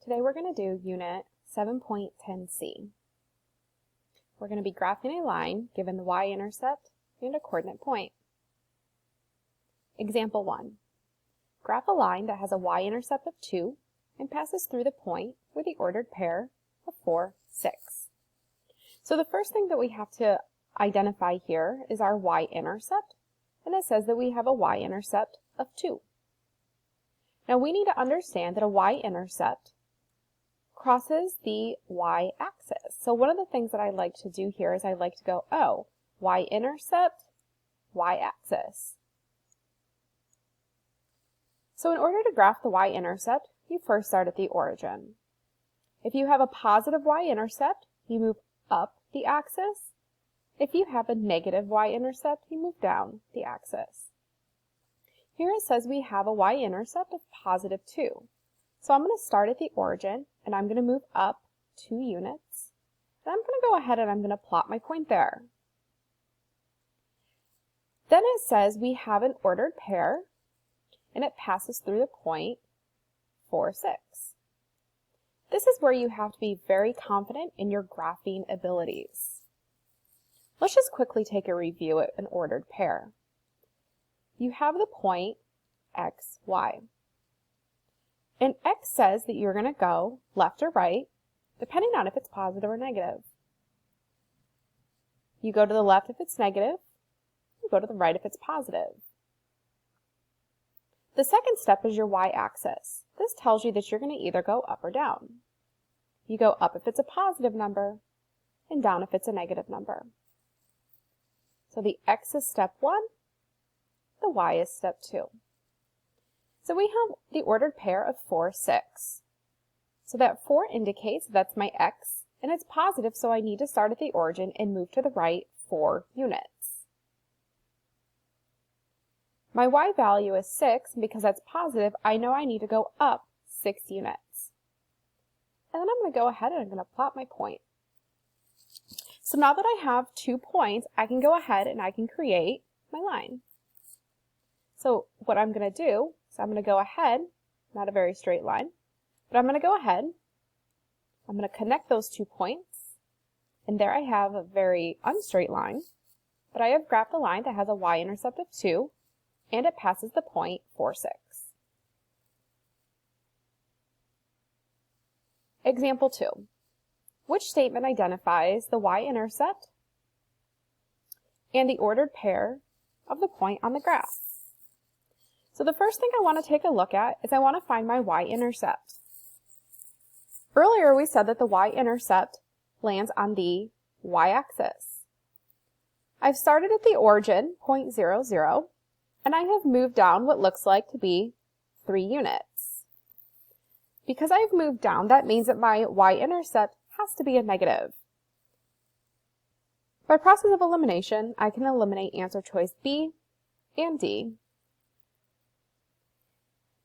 Today we're going to do Unit 7.10c. We're going to be graphing a line given the y-intercept and a coordinate point. Example 1. Graph a line that has a y-intercept of 2 and passes through the point with the ordered pair of 4, 6. So the first thing that we have to identify here is our y-intercept, and it says that we have a y-intercept of 2. Now we need to understand that a y-intercept crosses the y-axis. So one of the things that I like to do here is I like to go, oh, y-intercept, y-axis. So in order to graph the y-intercept, you first start at the origin. If you have a positive y-intercept, you move up the axis. If you have a negative y-intercept, you move down the axis. Here it says we have a y-intercept of positive 2. So I'm going to start at the origin, and I'm going to move up 2 units. And I'm going to go ahead and I'm going to plot my point there. Then it says we have an ordered pair, and it passes through the point 4, 6. This is where you have to be very confident in your graphing abilities. Let's just quickly take a review at an ordered pair. You have the point x, y. And x says that you're going to go left or right, depending on if it's positive or negative. You go to the left if it's negative, you go to the right if it's positive. The second step is your y-axis. This tells you that you're going to either go up or down. You go up if it's a positive number, and down if it's a negative number. So the x is step 1, the y is step 2. So we have the ordered pair of 4, 6. So that 4 indicates that's my x, and it's positive, so I need to start at the origin and move to the right 4 units. My y value is 6, and because that's positive, I know I need to go up 6 units. And then I'm going to go ahead and I'm going to plot my point. So now that I have 2 points, I can go ahead and I can create my line. So what I'm going to do is I'm going to go ahead, not a very straight line, but I'm going to go ahead, I'm going to connect those 2 points, and there I have a very unstraight line, but I have graphed a line that has a y-intercept of 2, and it passes the point 4, 6. Example 2. Which statement identifies the y-intercept and the ordered pair of the point on the graph? So the first thing I want to take a look at is I want to find my y-intercept. Earlier we said that the y-intercept lands on the y-axis. I've started at the origin, point 0, 0, and I have moved down what looks like to be 3 units. Because I've moved down, that means that my y-intercept has to be a negative. By process of elimination, I can eliminate answer choice B and D.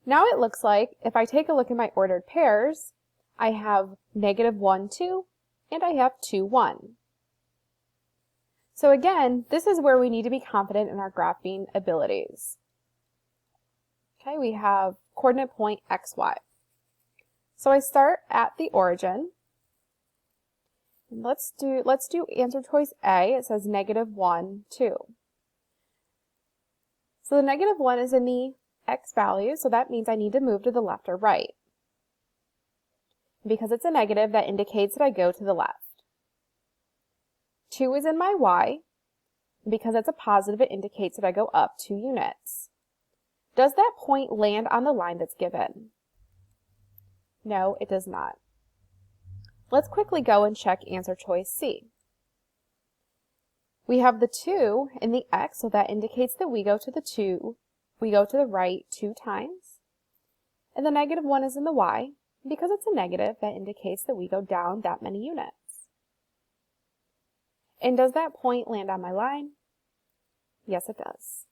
Now it looks like, if I take a look at my ordered pairs, I have negative 1, 2, and I have 2, 1. So again, this is where we need to be confident in our graphing abilities. Okay, we have coordinate point x, y. So I start at the origin. And let's do answer choice A. It says negative 1, 2. So the negative 1 is in the x value, so that means I need to move to the left or right. Because it's a negative, that indicates that I go to the left. 2 is in my y, and because it's a positive, it indicates that I go up 2 units. Does that point land on the line that's given? No, it does not. Let's quickly go and check answer choice C. We have the 2 in the x, so that indicates that we go to the right 2 times. And the negative 1 is in the y. Because it's a negative, that indicates that we go down that many units. And does that point land on my line? Yes, it does.